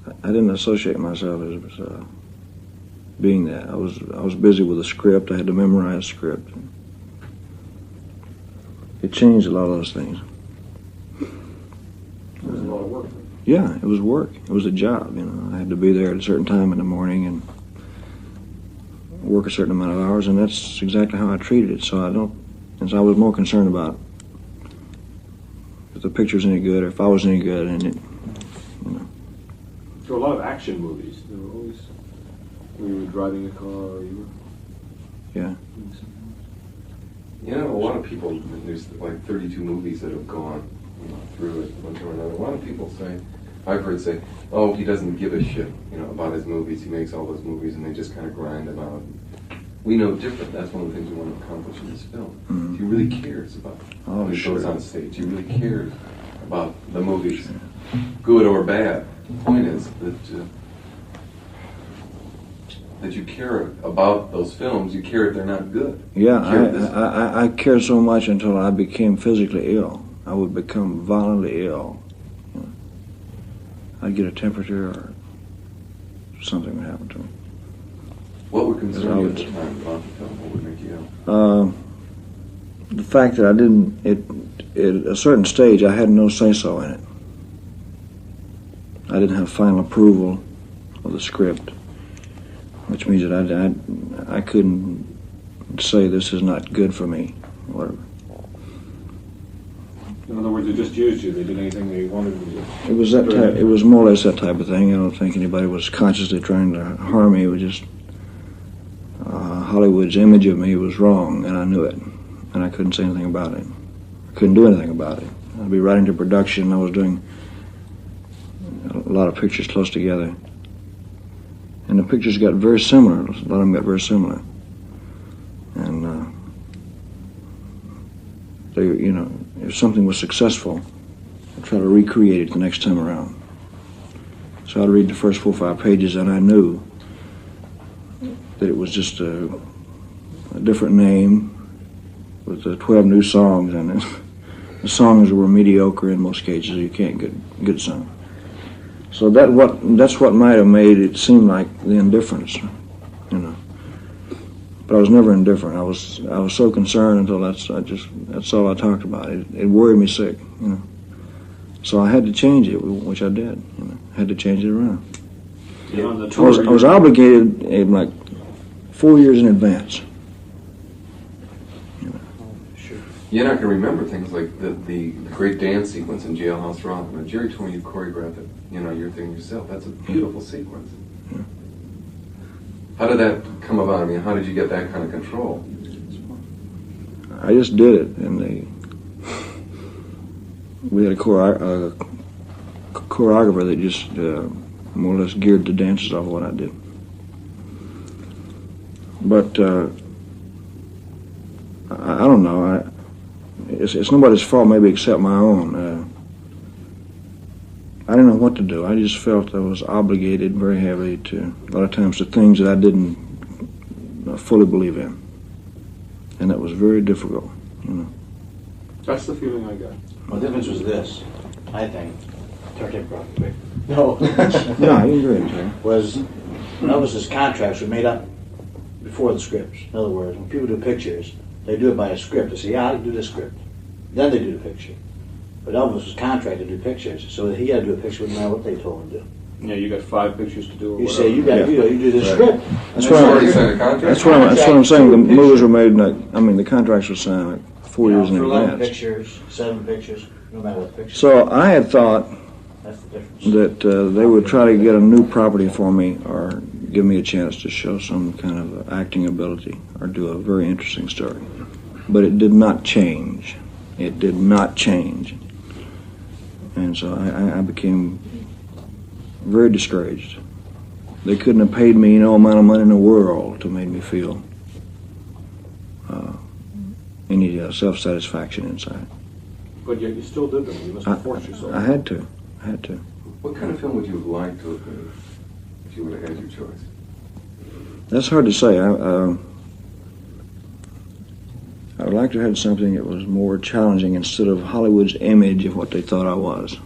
I didn't associate myself as being that. I was busy with a script. I had to memorize a script. It changed a lot of those things. It was a lot of work. Yeah, it was work. It was a job. You know, I had to be there at a certain time in the morning and work a certain amount of hours, and that's exactly how I treated it. So I was more concerned about if the picture's any good or if I was any good, and it, you know. There were a lot of action movies. There were always when you were driving a car or you were. Yeah. You know, a lot of people, there's like 32 movies that have gone through it one time or another. A lot of people say, I've heard say, oh, he doesn't give a shit, about his movies. He makes all those movies and they just kind of grind them out. We know different. That's one of the things we want to accomplish in this film. Mm-hmm. He really cares about when he goes on stage. He really cares about the movies, good or bad. The point is that you care about those films. You care if they're not good. Yeah, I cared so much until I became physically ill. I would become violently ill. I'd get a temperature or something would happen to me. What would concern you at the time about the film? What would make you ill? The fact that I didn't, at a certain stage, I had no say-so in it. I didn't have final approval of the script, which means that I couldn't say this is not good for me, or whatever. In other words, they just used you. They did anything they wanted to do. It was that type. It was more or less that type of thing. I don't think anybody was consciously trying to harm me. It was just Hollywood's image of me was wrong, and I knew it, and I couldn't say anything about it. I couldn't do anything about it. I'd be right into production. I was doing a lot of pictures close together, and the pictures got very similar. A lot of them got very similar, and they, if something was successful, I'd try to recreate it the next time around. So I'd read the first 4 or 5 pages, and I knew that it was just a different name with 12 new songs, and the songs were mediocre in most cases. You can't get good songs. So that's what might have made it seem like the indifference, But I was never indifferent. I was so concerned until that's all I talked about. It worried me sick, So I had to change it, which I did. I had to change it around. Yeah, on the tour, I was obligated like 4 years in advance. Sure. You're not going to remember things like the great dance sequence in Jailhouse Rock. When Jerry told me you choreographed it, your thing yourself. That's a beautiful sequence. Yeah. How did that come about? I mean, how did you get that kind of control? I just did it, and we had a choreographer that just more or less geared the dances off of what I did. But I don't know. It's nobody's fault, maybe except my own. I didn't know what to do. I just felt I was obligated very heavily to, a lot of times, to things that I didn't fully believe in. And that was very difficult, That's the feeling I got. Well, the difference was this, I think. No. No, you agree. Was Elvis's contracts were made up before the scripts. In other words, when people do pictures, they do it by a script. They say, yeah, I can do this script. Then they do the picture. But Elvis was contracted to do pictures, so he had to do a picture no matter what they told him to do. Yeah, you got 5 pictures to do. Or you whatever. say you got you do this script. That's what I'm saying. The movies were made the contracts were signed like 4 years in for 11 advance. pictures, 7 pictures, no matter what picture. So I had thought That's the difference. that they would try to get a new property for me or give me a chance to show some kind of acting ability or do a very interesting story. But it did not change. It did not change. And so I became very discouraged. They couldn't have paid me no amount of money in the world to make me feel any self-satisfaction inside. But yet you still did them. You must have forced yourself. I had to. What kind of film would you have liked to have made if you would have had your choice? That's hard to say. I would like to have had something that was more challenging instead of Hollywood's image of what they thought I was.